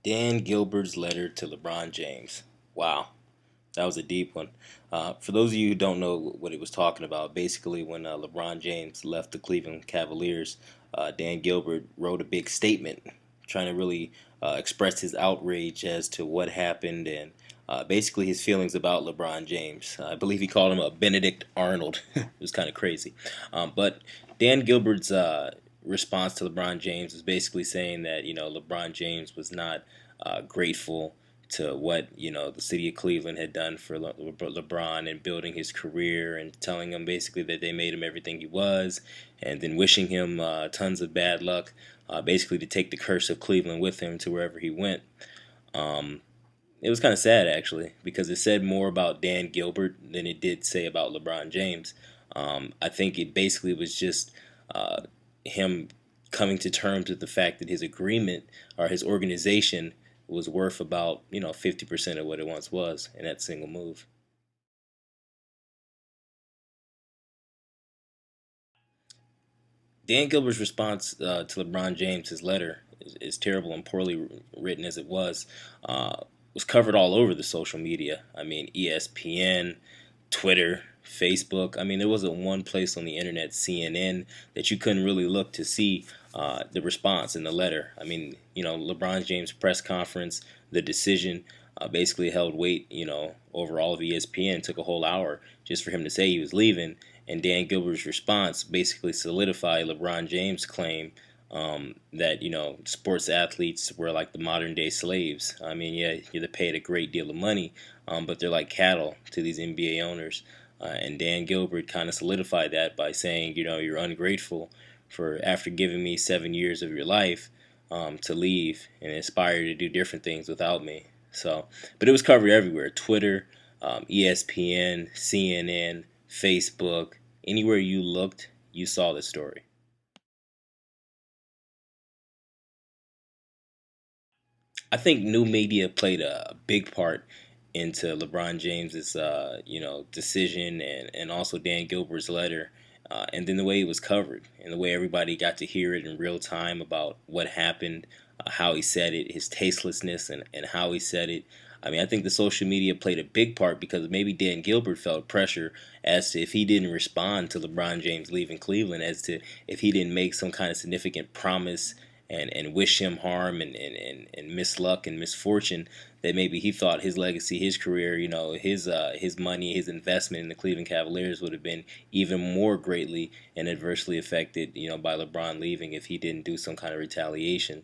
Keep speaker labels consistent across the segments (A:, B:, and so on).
A: Dan Gilbert's letter to LeBron James. Wow, that was a deep one. For those of you who don't know what it was talking about, basically when LeBron James left the Cleveland Cavaliers, Dan Gilbert wrote a big statement trying to really express his outrage as to what happened and basically his feelings about LeBron James. I believe he called him a Benedict Arnold. It was kind of crazy. But Dan Gilbert's response to LeBron James was basically saying that LeBron James was not grateful to what the city of Cleveland had done for LeBron and building his career, and telling him basically that they made him everything he was, and then wishing him tons of bad luck, basically to take the curse of Cleveland with him to wherever he went. Um, it was kind of sad actually, because it said more about Dan Gilbert than it did say about LeBron James. I think it basically was just uh, him coming to terms with the fact that his agreement or his organization was worth about 50% of what it once was in that single move. Dan Gilbert's response to LeBron James's letter is terrible and poorly written as it uh, was covered all over the social media. I mean, ESPN, Twitter, Facebook. I mean, there wasn't one place on the internet, CNN, that you couldn't really look to see the response in the letter. I mean, LeBron James' press conference, the decision basically held weight, over all of ESPN. Took a whole hour just for him to say he was leaving. And Dan Gilbert's response basically solidified LeBron James' claim that sports athletes were like the modern day slaves. I mean, yeah, they're paid a great deal of money, but they're like cattle to these NBA owners. And Dan Gilbert kind of solidified that by saying, you're ungrateful for after giving me 7 years of your life to leave and aspire to do different things without me. So, but it was covered everywhere: Twitter, ESPN, CNN, Facebook. Anywhere you looked, you saw the story. I think new media played a big part into LeBron James's decision, and also Dan Gilbert's letter, and then the way it was covered and the way everybody got to hear it in real time about what happened, how he said it, his tastelessness, and how he said it. I mean, I think the social media played a big part because maybe Dan Gilbert felt pressure as to if he didn't respond to LeBron James leaving Cleveland, as to if he didn't make some kind of significant promise and wish him harm and misluck and misfortune, that maybe he thought his legacy, his career, his money, his investment in the Cleveland Cavaliers would have been even more greatly and adversely affected, by LeBron leaving if he didn't do some kind of retaliation.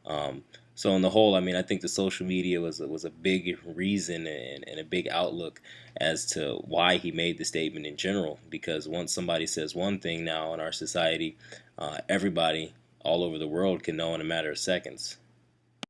A: Um, so on the whole, I mean, I think the social media was a big reason and a big outlook as to why he made the statement in general. Because once somebody says one thing now in our society, everybody all over the world can know in a matter of seconds.